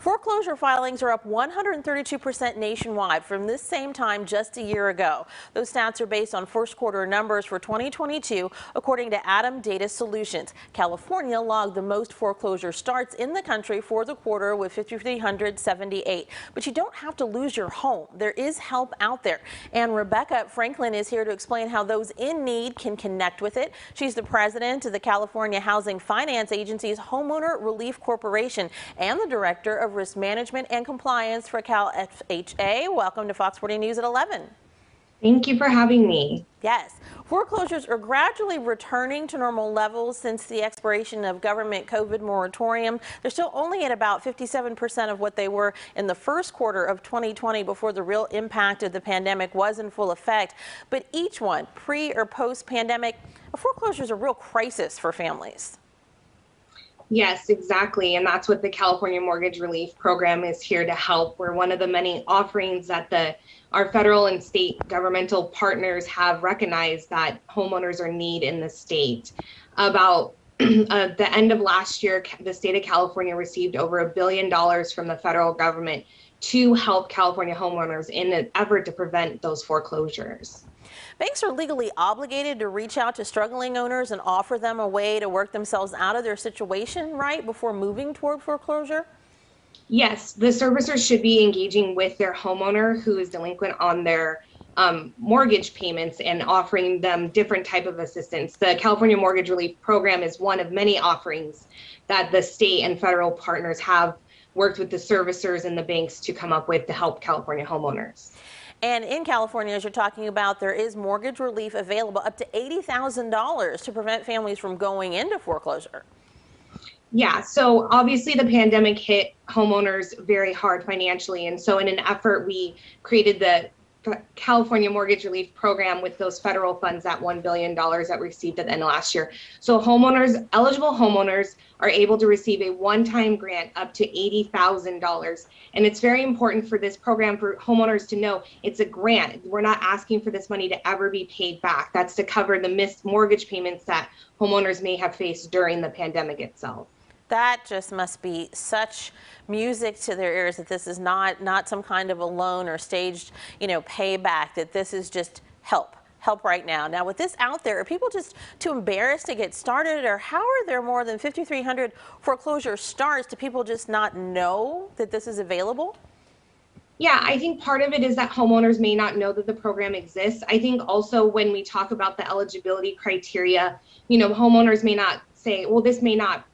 Foreclosure filings are up 132% nationwide from this same time just a year ago. Those stats are based on first quarter numbers for 2022, according to Adam Data Solutions. California logged the most foreclosure starts in the country for the quarter with 5,378. But you don't have to lose your home. There is help out there. And Rebecca Franklin is here to explain how those in need can connect with it. She's the president of the California Housing Finance Agency's Homeowner Relief Corporation and the director of Risk Management and Compliance for Cal FHA. Welcome to Fox 40 News at 11. Thank you for having me. Yes, foreclosures are gradually returning to normal levels since the expiration of government COVID moratorium. They're still only at about 57% of what they were in the first quarter of 2020 before the real impact of the pandemic was in full effect. But each one, pre or post pandemic, a foreclosure is a real crisis for families. Yes, exactly. And that's what the California Mortgage Relief Program is here to help. We're one of the many offerings that our federal and state governmental partners have recognized that homeowners are in need in the state. About the end of last year, the state of California received over $1 billion from the federal government to help California homeowners in an effort to prevent those foreclosures. Banks are legally obligated to reach out to struggling owners and offer them a way to work themselves out of their situation, right, before moving toward foreclosure? Yes, the servicers should be engaging with their homeowner who is delinquent on their mortgage payments and offering them different type of assistance. The California Mortgage Relief Program is one of many offerings that the state and federal partners have worked with the servicers and the banks to come up with to help California homeowners. And in California, as you're talking about, there is mortgage relief available up to $80,000 to prevent families from going into foreclosure. Yeah, so obviously the pandemic hit homeowners very hard financially. And so in an effort, we created the California Mortgage Relief Program with those federal funds, that $1 billion that we received at the end of last year. So eligible homeowners are able to receive a one-time grant up to $80,000. And it's very important for this program for homeowners to know it's a grant. We're not asking for this money to ever be paid back. That's to cover the missed mortgage payments that homeowners may have faced during the pandemic itself. That just must be such music to their ears, that this is not some kind of a loan or staged, payback, that this is just help right now. Now, with this out there, are people just too embarrassed to get started, or how are there more than 5,300 foreclosure starts? Do people just not know that this is available? Yeah, I think part of it is that homeowners may not know that the program exists. I think also when we talk about the eligibility criteria, homeowners may not say, well, this may not,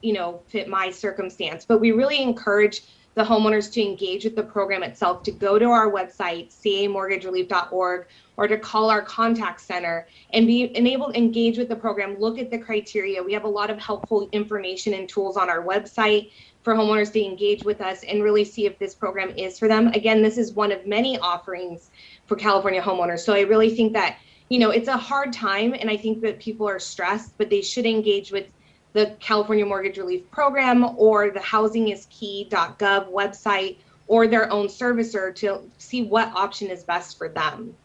fit my circumstance, but we really encourage the homeowners to engage with the program itself, to go to our website, camortgagerelief.org, or to call our contact center and be able to engage with the program, look at the criteria. We have a lot of helpful information and tools on our website for homeowners to engage with us and really see if this program is for them. Again, this is one of many offerings for California homeowners. So I really think that, it's a hard time, and I think that people are stressed, but they should engage with the California Mortgage Relief Program or the housingiskey.gov website or their own servicer to see what option is best for them.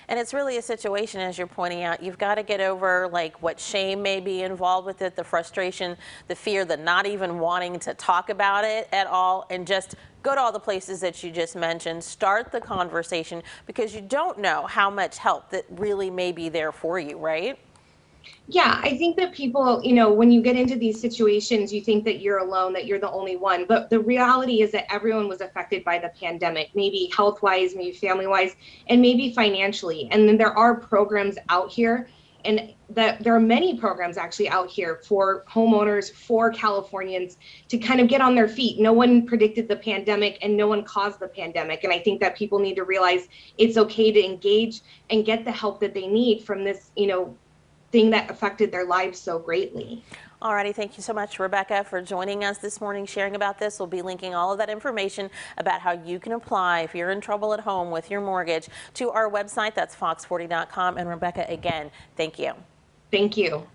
And it's really a situation, as you're pointing out, you've got to get over what shame may be involved with it, the frustration, the fear, the not even wanting to talk about it at all, and just go to all the places that you just mentioned, start the conversation, because you don't know how much help that really may be there for you, right? Yeah, I think that people, when you get into these situations, you think that you're alone, that you're the only one. But the reality is that everyone was affected by the pandemic, maybe health-wise, maybe family-wise, and maybe financially. And then there are programs out here, and there are many programs actually out here for homeowners, for Californians to kind of get on their feet. No one predicted the pandemic and no one caused the pandemic. And I think that people need to realize it's okay to engage and get the help that they need from this, thing that affected their lives so greatly. All righty, thank you so much, Rebecca, for joining us this morning, sharing about this. We'll be linking all of that information about how you can apply if you're in trouble at home with your mortgage to our website. That's fox40.com. And Rebecca, again, thank you. Thank you.